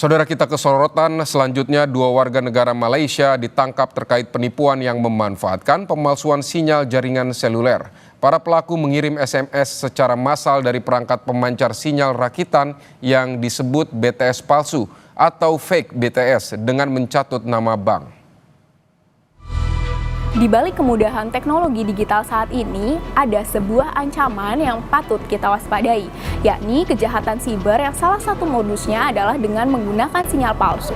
Saudara, kita ke sorotan selanjutnya. Dua warga negara Malaysia ditangkap terkait penipuan yang memanfaatkan pemalsuan sinyal jaringan seluler. Para pelaku mengirim SMS secara massal dari perangkat pemancar sinyal rakitan yang disebut BTS palsu atau fake BTS dengan mencatut nama bank. Di balik kemudahan teknologi digital saat ini, ada sebuah ancaman yang patut kita waspadai, yakni kejahatan siber yang salah satu modusnya adalah dengan menggunakan sinyal palsu.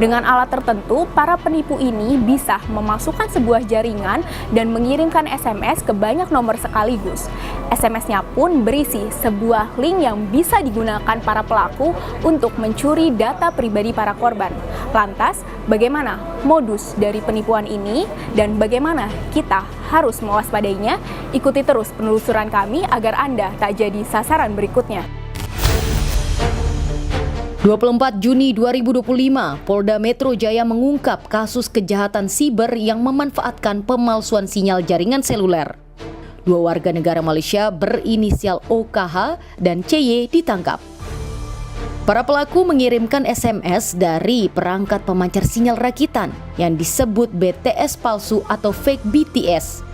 Dengan alat tertentu, para penipu ini bisa memasukkan sebuah jaringan dan mengirimkan SMS ke banyak nomor sekaligus. SMS-nya pun berisi sebuah link yang bisa digunakan para pelaku untuk mencuri data pribadi para korban. Lantas, bagaimana modus dari penipuan ini dan bagaimana kita harus mewaspadainya? Ikuti terus penelusuran kami agar Anda tak jadi sasaran berikutnya. 24 Juni 2025, Polda Metro Jaya mengungkap kasus kejahatan siber yang memanfaatkan pemalsuan sinyal jaringan seluler. Dua warga negara Malaysia berinisial OKH dan CY ditangkap. Para pelaku mengirimkan SMS dari perangkat pemancar sinyal rakitan yang disebut BTS palsu atau fake BTS.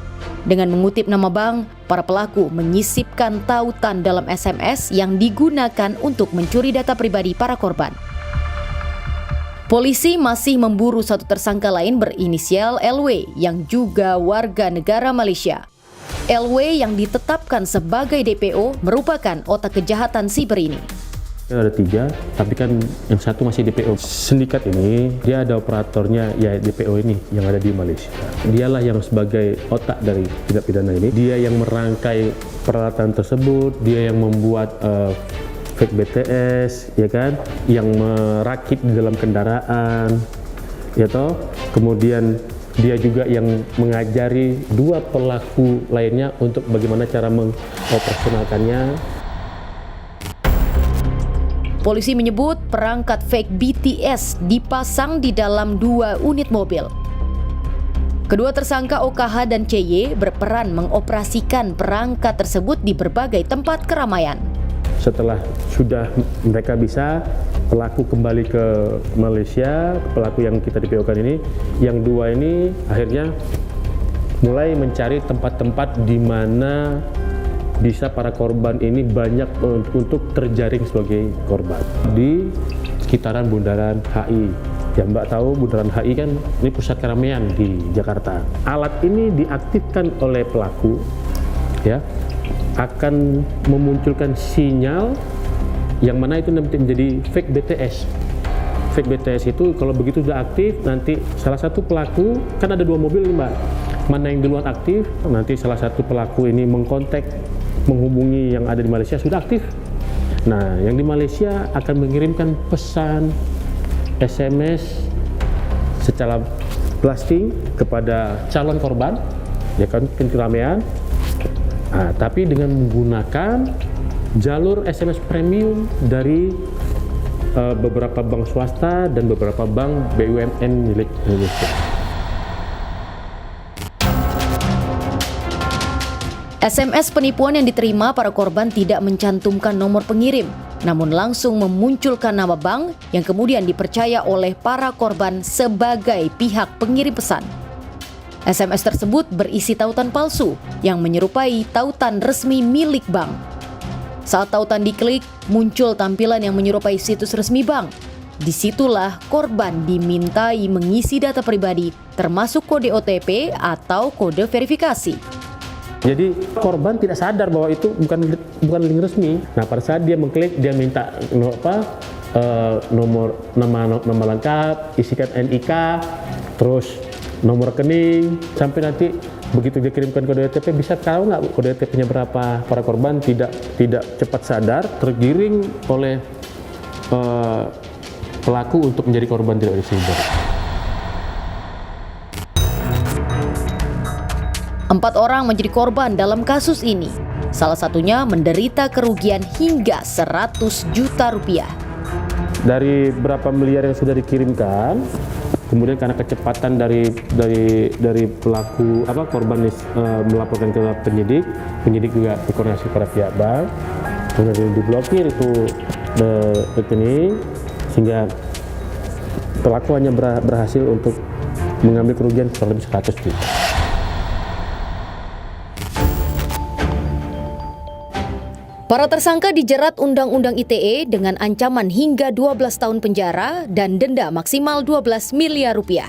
Dengan mengutip nama bank, para pelaku menyisipkan tautan dalam SMS yang digunakan untuk mencuri data pribadi para korban. Polisi masih memburu satu tersangka lain berinisial LW yang juga warga negara Malaysia. LW yang ditetapkan sebagai DPO merupakan otak kejahatan siber ini. Ada 3, tapi kan yang satu masih DPO. Sindikat ini, dia ada operatornya, ya DPO ini yang ada di Malaysia. Dialah yang sebagai otak dari tindak pidana ini. Dia yang merangkai peralatan tersebut, dia yang membuat fake BTS, ya kan, yang merakit di dalam kendaraan, ya toh. Kemudian dia juga yang mengajari dua pelaku lainnya untuk bagaimana cara mengoperasionalkannya. Polisi menyebut perangkat fake BTS dipasang di dalam 2 unit mobil. Kedua tersangka OKH dan CY berperan mengoperasikan perangkat tersebut di berbagai tempat keramaian. Setelah sudah mereka bisa, pelaku kembali ke Malaysia, pelaku yang kita DPO-kan ini, yang 2 ini akhirnya mulai mencari tempat-tempat di mana bisa para korban ini banyak untuk terjaring sebagai korban. Di sekitaran Bundaran HI. Ya Mbak tahu Bundaran HI kan ini pusat keramaian di Jakarta. Alat ini diaktifkan oleh pelaku, ya, akan memunculkan sinyal yang mana itu nanti menjadi fake BTS. Fake BTS itu kalau begitu sudah aktif, nanti salah satu pelaku, kan ada 2 mobil nih Mbak, mana yang duluan aktif, nanti salah satu pelaku ini menghubungi yang ada di Malaysia sudah aktif. Nah, yang di Malaysia akan mengirimkan pesan SMS secara blasting kepada calon korban, ya kan, keramaian. Nah, tapi dengan menggunakan jalur SMS premium dari beberapa bank swasta dan beberapa bank BUMN milik Indonesia. SMS penipuan yang diterima para korban tidak mencantumkan nomor pengirim, namun langsung memunculkan nama bank yang kemudian dipercaya oleh para korban sebagai pihak pengirim pesan. SMS tersebut berisi tautan palsu yang menyerupai tautan resmi milik bank. Saat tautan diklik, muncul tampilan yang menyerupai situs resmi bank. Disitulah korban dimintai mengisi data pribadi, termasuk kode OTP atau kode verifikasi. Jadi korban tidak sadar bahwa itu bukan link resmi. Nah, pada saat dia mengklik, dia minta nomor nama lengkap, isikan NIK, terus nomor rekening, sampai nanti begitu dia kirimkan kode OTP, bisa tahu nggak kode OTP-nya berapa. Para korban tidak cepat sadar, tergiring oleh pelaku untuk menjadi korban tidak siber. 4 orang menjadi korban dalam kasus ini. Salah satunya menderita kerugian hingga 100 juta rupiah. Dari berapa miliar yang sudah dikirimkan, kemudian karena kecepatan dari pelaku korban melaporkan ke penyidik juga berkoordinasi kepada pihak bank, kemudian diblokir itu rekening, sehingga pelaku hanya berhasil untuk mengambil kerugian kurang lebih 100 juta. Para tersangka dijerat Undang-Undang ITE dengan ancaman hingga 12 tahun penjara dan denda maksimal 12 miliar rupiah.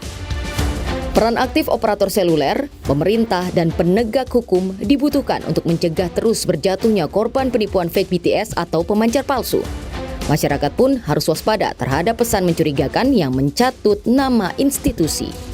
Peran aktif operator seluler, pemerintah, dan penegak hukum dibutuhkan untuk mencegah terus berjatuhnya korban penipuan fake BTS atau pemancar palsu. Masyarakat pun harus waspada terhadap pesan mencurigakan yang mencatut nama institusi.